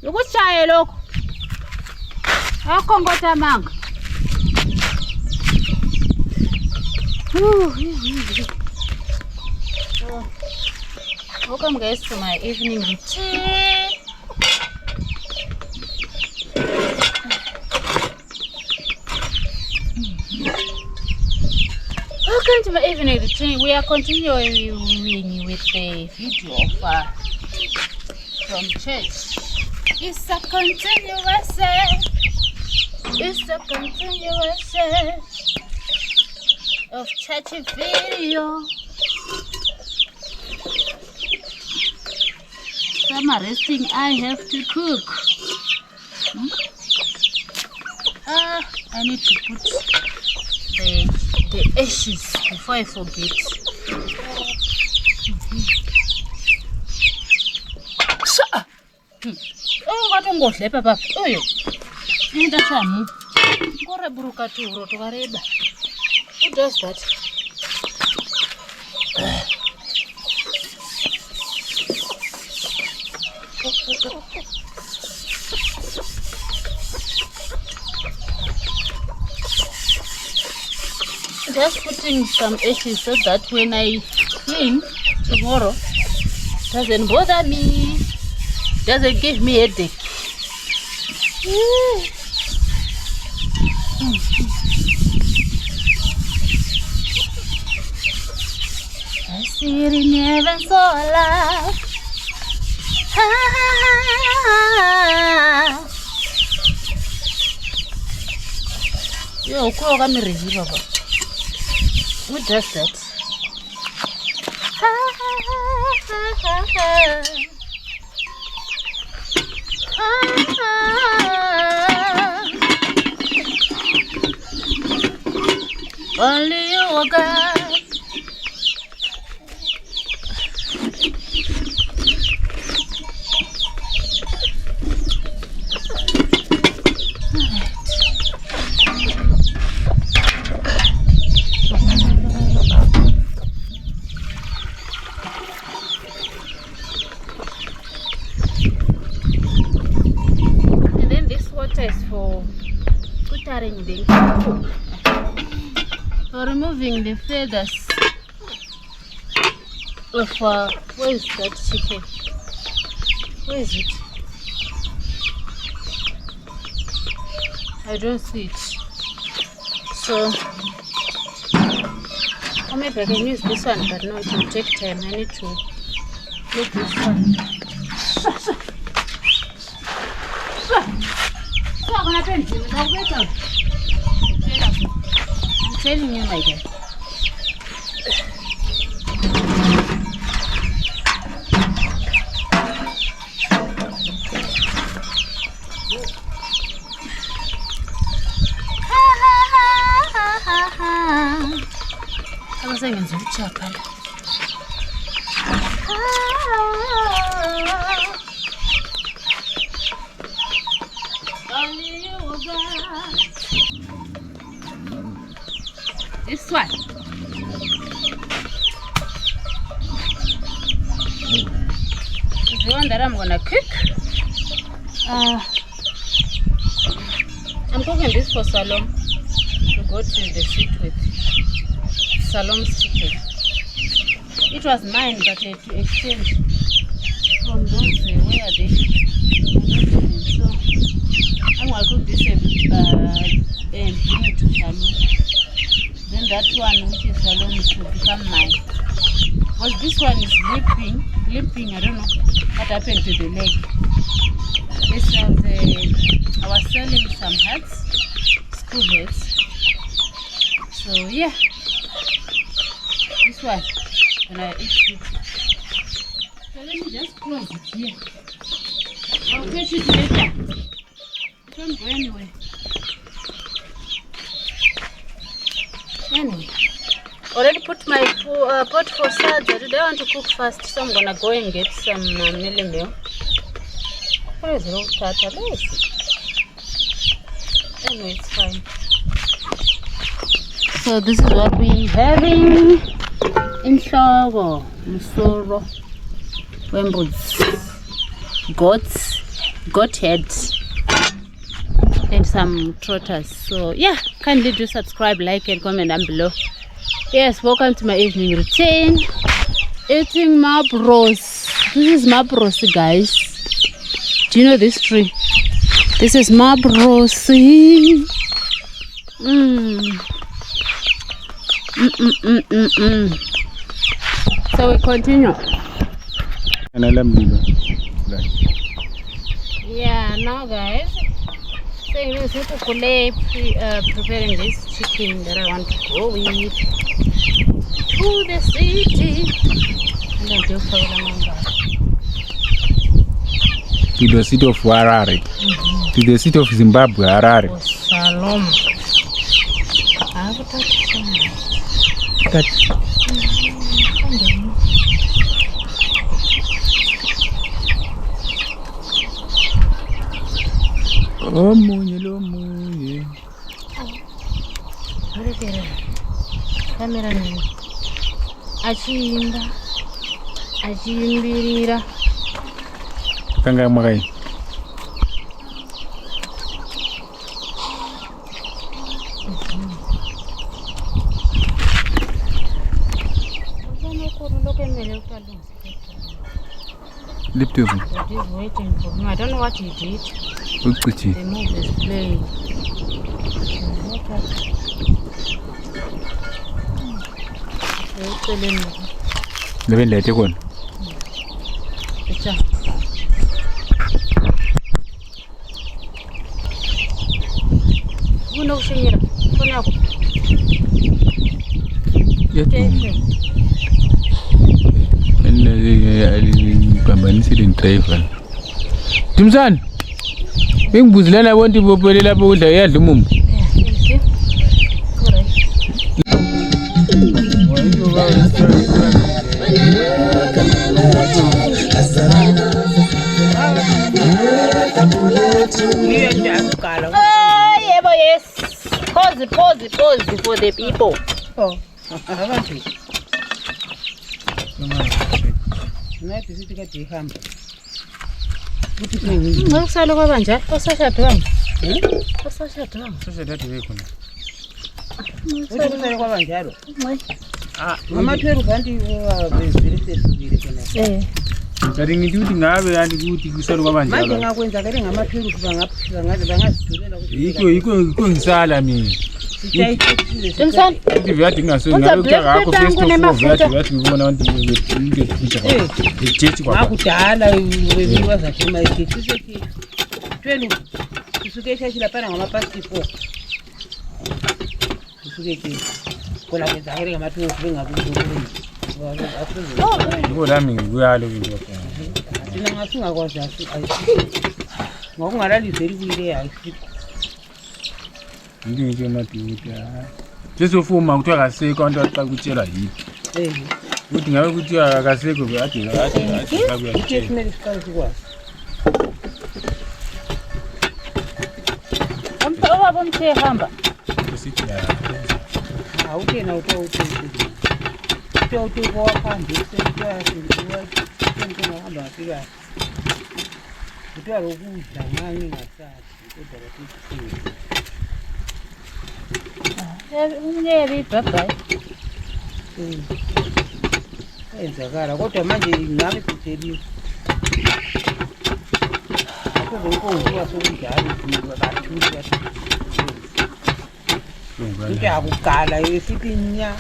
Ukushaya lokho. Akho ngotamanga. Welcome guys to my evening routine. Welcome to my evening routine. We are continuing with the video of from church. It's a continuous. It's a continuous of church video. Some are resting. I have to cook. I need to put the ashes before I forget. Oh, what on goes, Papa? Oh, you need a chum. Go a bruca to Rotovareba. Who does that? Just putting some ashes so that when I clean tomorrow, doesn't bother me, doesn't give me a headache. I see it in heaven so alive. Yo, go on me ready, Baba. Who does that? Only you are God. For removing the feathers of where is that chicken? Where is it? I don't see it. So or maybe I can use this one, but no, it will take time. I need to make this one. I'm telling you, my dear. I was saying it's a chapel. This one. Is the one that I'm gonna cook. I'm cooking this for Salom to go to the street with Salom's chicken. It was mine, but I had to exchange from those where are they? So I'm gonna cook this and bring it to Salom. Then that one which is Salom's will become mine. Because this one is limping, I don't know what happened to the leg. This was, I was selling some hats, school hats. So yeah, this one, when I eat it. So let me just close it here. I'll catch it later. It won't go anywhere. Anyway, already put my pot for salad. Today I want to cook fast, so I'm gonna go and get some mealie meal. Where is roast tata? Where is it? Anyway, it's fine. So this is what we having in Shogo, Musoro, Wemboods. goat heads, and some trotters. So yeah, kindly do subscribe, like, and comment down below. Yes, welcome to my evening routine. Eating mabros. This is mabros, guys. Do you know this tree? This is mabros. So we continue. Yeah, now guys, saying this preparing this chicken that I want to go with to the city. And then do for to the city of Harare, to the city of Zimbabwe, Harare. Oh, Salom. I have a touch. Oh, munye. Camera nini? Achimbirira. Kanga magai. Lift over. He's waiting for him. I don't know what he did. Uchichi. The move is playing. Lebe lete kon. Picture. Uno kushanyira. Kona yako. Kambanisile driver. Timsan. Bengibuzilana bonke bophelela lapho udla yadla umumbu. Yes. Pause for the people. Oh, Usalo kwabanja, osashada wami. Osashada wami. Sasa wekhona. Usalo kwabanjalo. Amathwelu kanti bezilise khona. Kanti ngithi ukuthi ngabe yani ukuthi kusalo kwabanjalo. Manje ngakwenza kale ngamathwelu bangazithulela ukuthi yiko ngisala mina. Timson. Ukuthi viyadi ngasoni ngabe utaka akho first of all viyadi ngibona abantu ngepicture kwakho. Ijethi kwakho. Ngakudala webiwa zathi mayithi sisethi. Thwelu usuke echachi lapha ngamapasti 4. Usuke ke kola kwenza kale ngamathwelu bengabuzo. Yiko lami ngiyalo into yakho. Thina ngasingakwazi ngokungalaliseli kuyile ayisi. Ngike maduti. Sesofuma kuthiwa kasekho abantu axa kutshela yiphi. Ukuthi ngabe kuthiwa akasekho viyadi kabuya. Ithi kumele siqale sikwazi. Ubaba mthe hamba. Sithi ya. Awuthena uthi waphambili sekuyasinziwa ngihamba ngafika. Kuthiwa lokudla ngani ngasathi kodwa bathi Umnyebi bye. Enzakala kodwa manje ngabe kutheliwe. Akho inkonzo wasokudlala bathuli bathi. Into yakugala esithi nya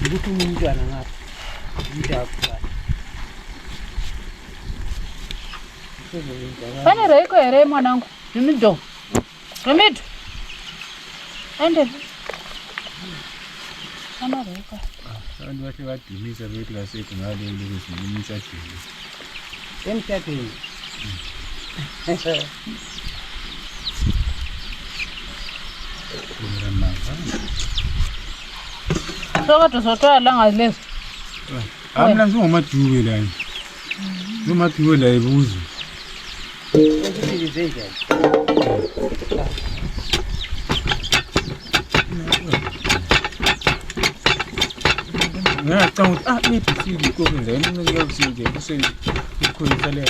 ukuthi umntwana ngapha. Into yakugala. Fane reiko ere mwanangu. Jimido. Jimido. Ende. Fane reiko. Abantu bahle badumisa bethi kasekho ngale lokuzimisa dini. Emthatheni. Sokathi sotwala ngalezo. Amna ngomajube la. Ngomajube la ibuzo. Ukuthi njani? Ngiyacanga ukuthi maybe sili kokwenza yini ngeke kusinde ikhulisa le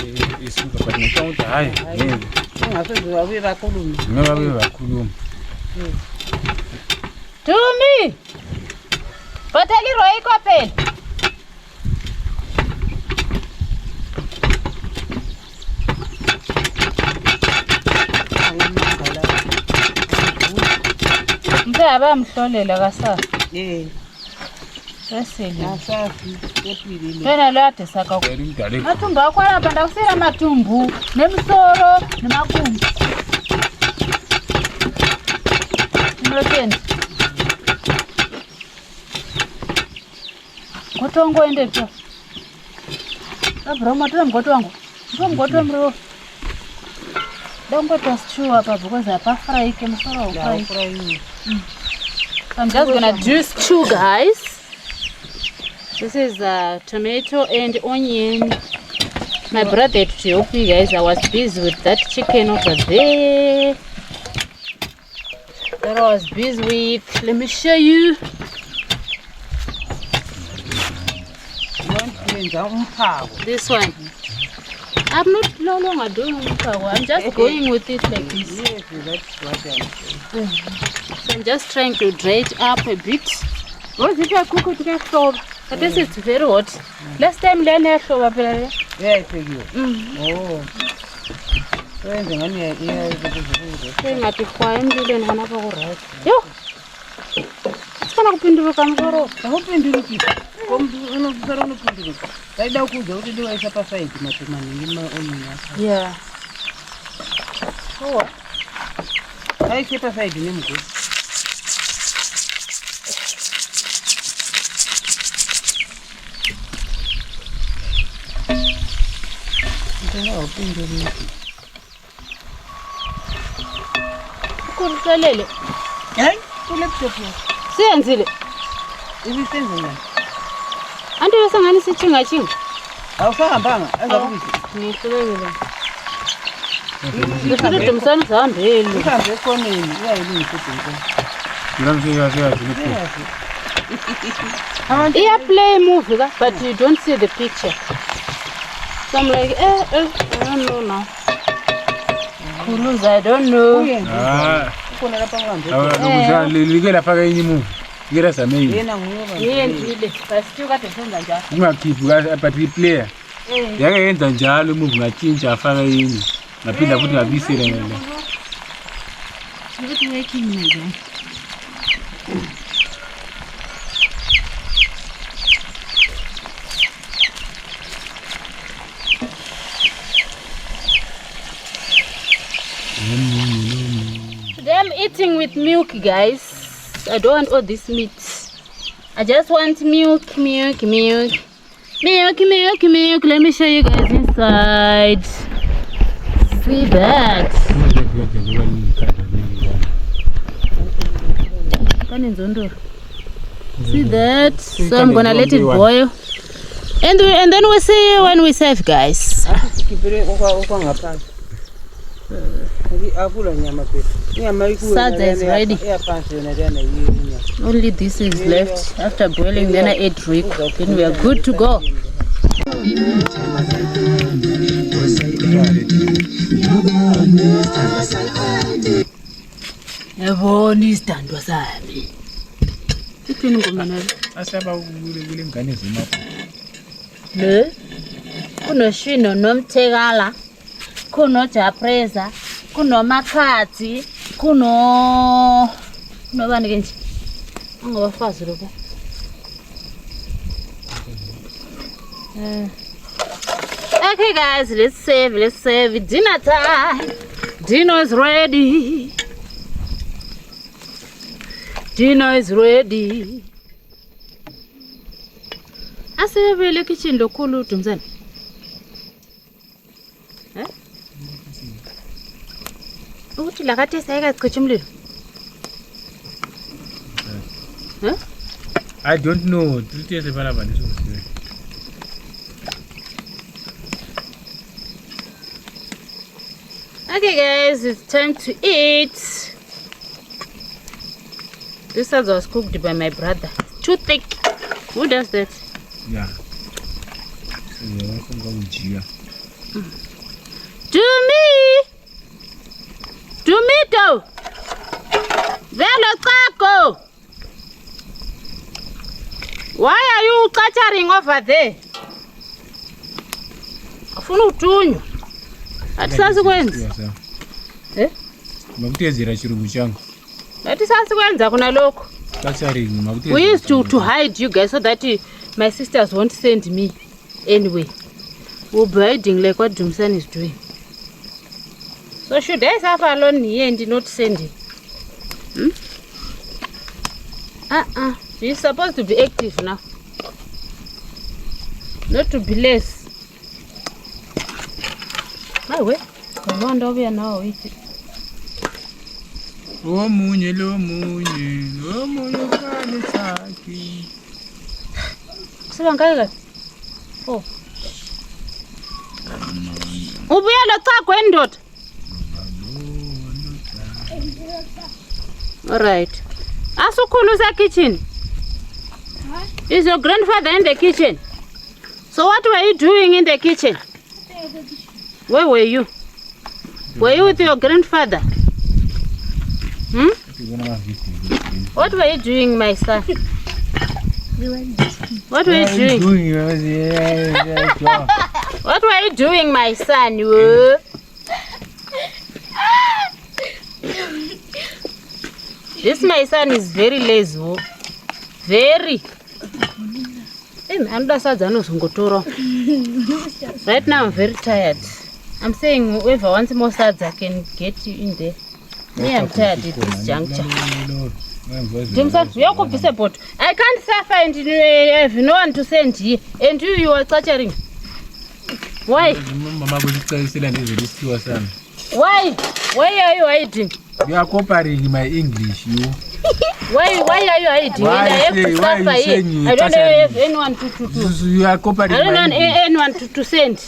isuka but ngicabanga ukuthi hayi ngeke ungasoze wabuye bakhulume ngeke babe bakhuluma. Dumi! Bhathela iroyiko phela. Mhlaba mhlolela kasafi. Sesele. Asafi ephilile. Phela lade saka. Yena umdala Mathumbu akho lapha ndakusela mathumbu nemisoro nemakumbi. Mloteni. Ngotongo ende pia. Abraham atwa mgotongo. Mgotongo mro. Don't go to stew up because I prefer fry musoro fry. I'm just gonna do stew, guys. This is tomato and onion. My brother to help you guys. I was busy with that chicken over there. That I was busy with. Let me show you. This one. I'm not no longer doing umphako. I'm just going with it like this. Yes, that's what So I'm just trying to dry it up a bit. Oh, if I cook it, get hot. But this is very hot. Last time, I saw it. Yeah, thank you. Oh. So I'm going to Ngathi kwayendile ngana ba go right. Yo. Sifuna kupindula kamgoro. akupindula kipi unosara unopindula taida ukuja kuti ndiwaisa pasaiti matomani ndimaomina Yeah. Oh. aise pasaiti nemugodi ndingaupindula Kuruselele. hayi kulaptop Siyenzile. ibisenze njani Anti yosangani sichinga chinga. awusahambanga angakubisi Ngihlelekile. Ngifike umsana zihambele. uhambe efonini uyayilungisa ibhenko Yeah, play a movie, but you don't see the picture. So I'm like, I don't know now. Kuluza, I don't know. ukhona lapha ngihambe lokuzana like lapha kayini movie ngera sameni yena nguye Yendile, basithi kade senza njalo. ungakhiphi but replayer yake yenza njalo movie ngatshintsha afaka yini ngaphinda futhi ngabisela ngene Ukuthi working nje. Today I'm eating with milk, guys. I don't want all this meat. I just want milk. Let me show you guys inside. See that? See that? So I'm gonna let it boil. And then we'll see when we serve, guys. asikipire okwangaphansi akula nyama phethu inyama Sadza is ready. iyaphansi yona leyana yiyo Only this is left. After boiling, then I add Rico. Then we are good to go. Yabona isithandwa sami. Sithini ngoma nayo? asaba kule ngane zemapho Le kunoshino nomthekala kunojapreza kunomakhathi kunobani ke nje angabafazi lokho Okay guys, let's save dinner time. Dinner is ready. Asebele kitchen lokhulu Dumzana. Uthi la kade sayeka sichicha umlilo. I don't know tuthi sebala bani so Okay guys, it's time to eat. This salad was cooked by my brother. Too thick. Who does that? yeah so yeah ngomjia uqacharing over there. Afuna utunywa. Atisasikwenza. Makutezera chirungu changu. Atisasikwenza kuna lokho. Qacharing makutezera. We used to hide you guys so that my sisters won't send me anyway. We'll be hiding like what Dumsan is doing. So should I suffer alone here and not send him? He's supposed to be active now. Not to be less. My way. I wonder over here now with it. Oh, munye, kani saki. Sibangaika. Oh. Ubuya lo cha kwendot. All right. Asukhulusa kitchen. Is your grandfather in the kitchen? So what were you doing in the kitchen? Where were you? Were you with your grandfather? What were you doing, my son? What were you doing? What were you doing, my son? This my son is very lazy. Very. Right now I'm very tired. I'm saying whoever wants more sads I can get you in there. Me, I'm tired at this juncture. I can't suffer and have no one to send here. And you are torturing. Why? Why? Why are you hiding? You are comparing my English, you. Why are you hiding? I have to suffer here. I don't have anyone to. You are comparing I don't my want anyone to send.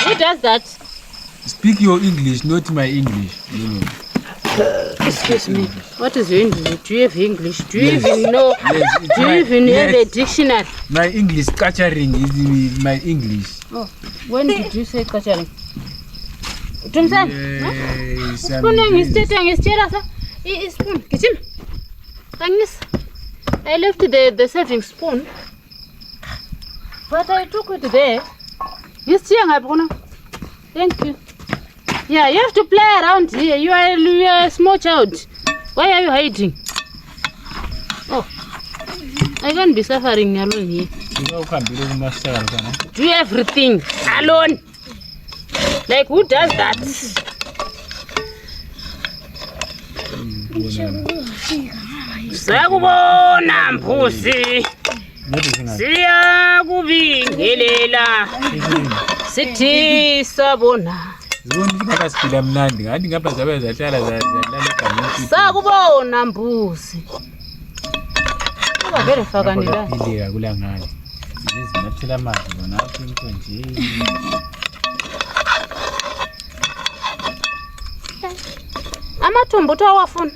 Who does that? Speak your English, not my English. Excuse me. What is your English? Do you have English? Do you even know? Do you even have a dictionary? My English, catchering is my English. Oh, when did you say catchering? Tumsan? Spoon is spoon. Kitchen. Thanks. I left the serving spoon, but I took it there. Thank you. Yeah, you have to play around here. You are a small child. Why are you hiding? Oh, I can't be suffering alone here. Do everything alone. Like who does that? Sakubona mpusi. Siyakubingelela. Sithi sabona. Sakubona mbuzi. Ungavele nila. Amathumbu tawafuna.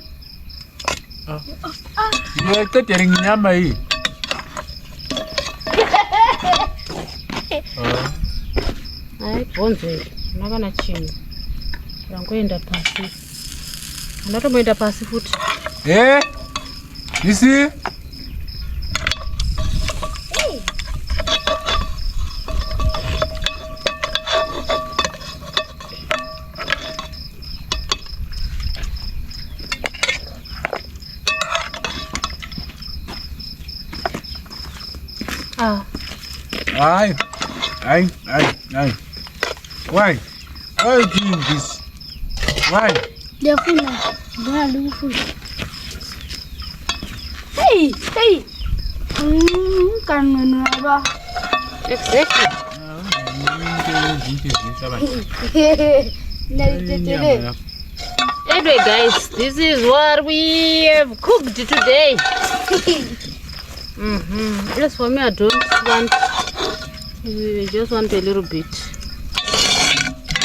Ngiyaqedela nginyama yini? Hayi bonze. Nakana chini. Ngoenda pasi. Ndatomboenda pasi futhi. Nisi? Aye. Why? Why are you doing this? Why? Hey. Exactly. Anyway, guys, this is what we have cooked today. Just for me, I don't want. We just want a little bit,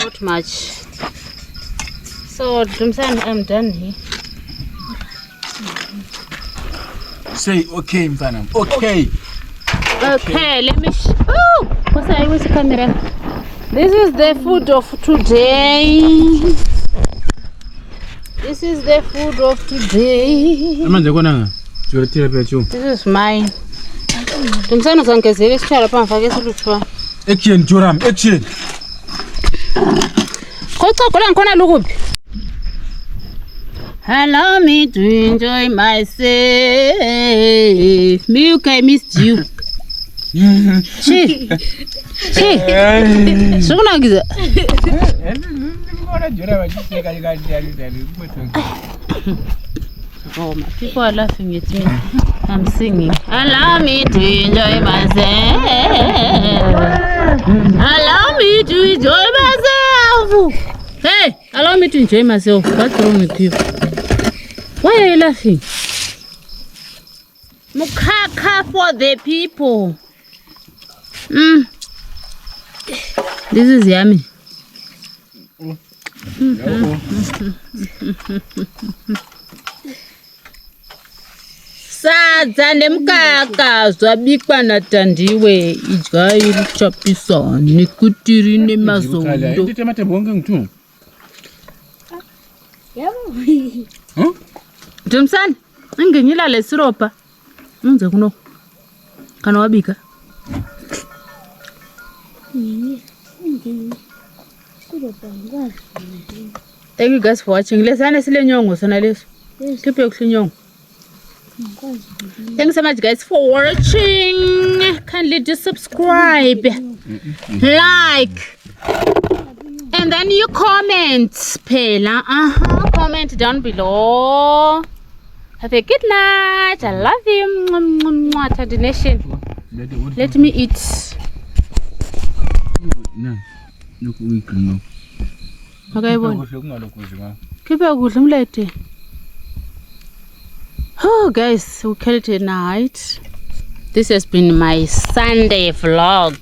not much. So, Dumsan, I'm done here. Say okay, Mfanam. Okay. Okay, let me. Oh, what's I with the camera? This is the food of today. This is the food of today. This is mine. Ntomsana uzangezela isitshwala phambi fake isiluthwana. Action Joram, action. Kochagola ngikhona lokuphi? Allow me to enjoy myself. Me okay, missed you. Chi. Sukunagiza. Oh, my people are laughing at me. I'm singing. Allow me to enjoy myself. Allow me to enjoy myself. Hey, allow me to enjoy myself. What's wrong with you? Why are you laughing? Mukaka for the people. This is yummy. Sadza nemukaka zvabikwa natandiwe idya irichapisa nekuti rine mazondo. Ndite matebonge mtu. Ntomsana, ingenyila lesiropa. Unze kuno. Kana wabika? Thank you guys for watching. Lesana sile nyongo sana leso. Keep your nyongo. Thanks so much guys for watching. Kindly do subscribe, like, and then you comment. Pela, comment down below. Have a good night. I love you. Thandi Nation. Let me eat. No. Look, we can know. Okay, boy. Keep your good later. Oh, guys, we call it a night. This has been my Sunday vlog.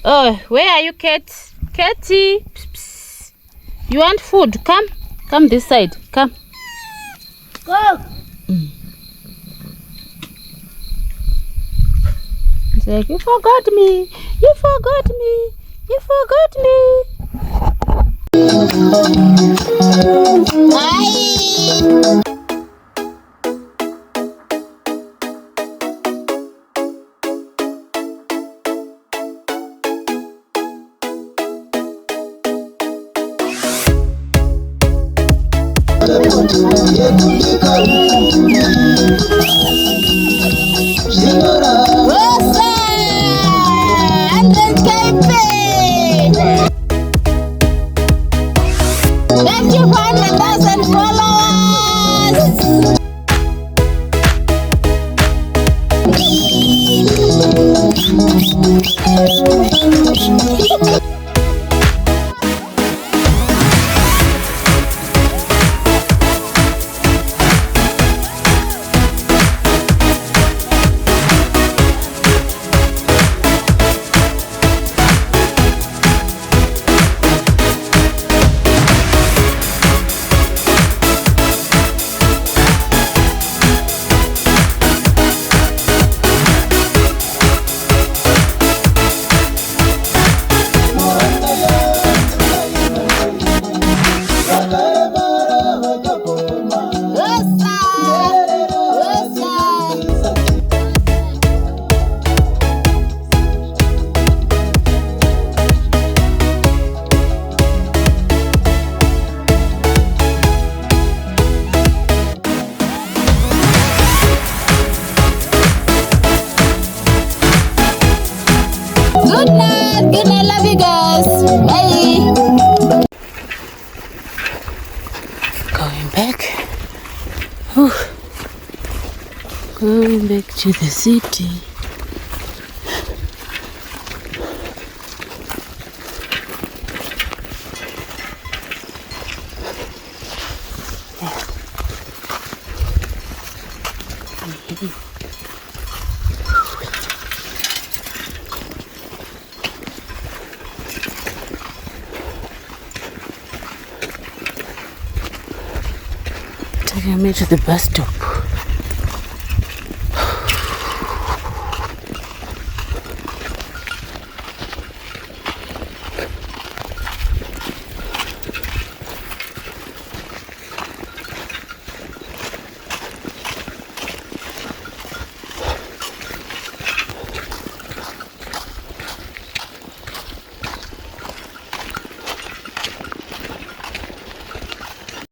Oh, where are you, Kat? Katie? Psst, psst. You want food? Come this side. Come. Go. It's like, you forgot me. You forgot me. You forgot me. Bye. Thank you for 1,000 followers. Good night, love you guys. Bye. Going back. Whew. Going back to the city. Taking me to the bus stop.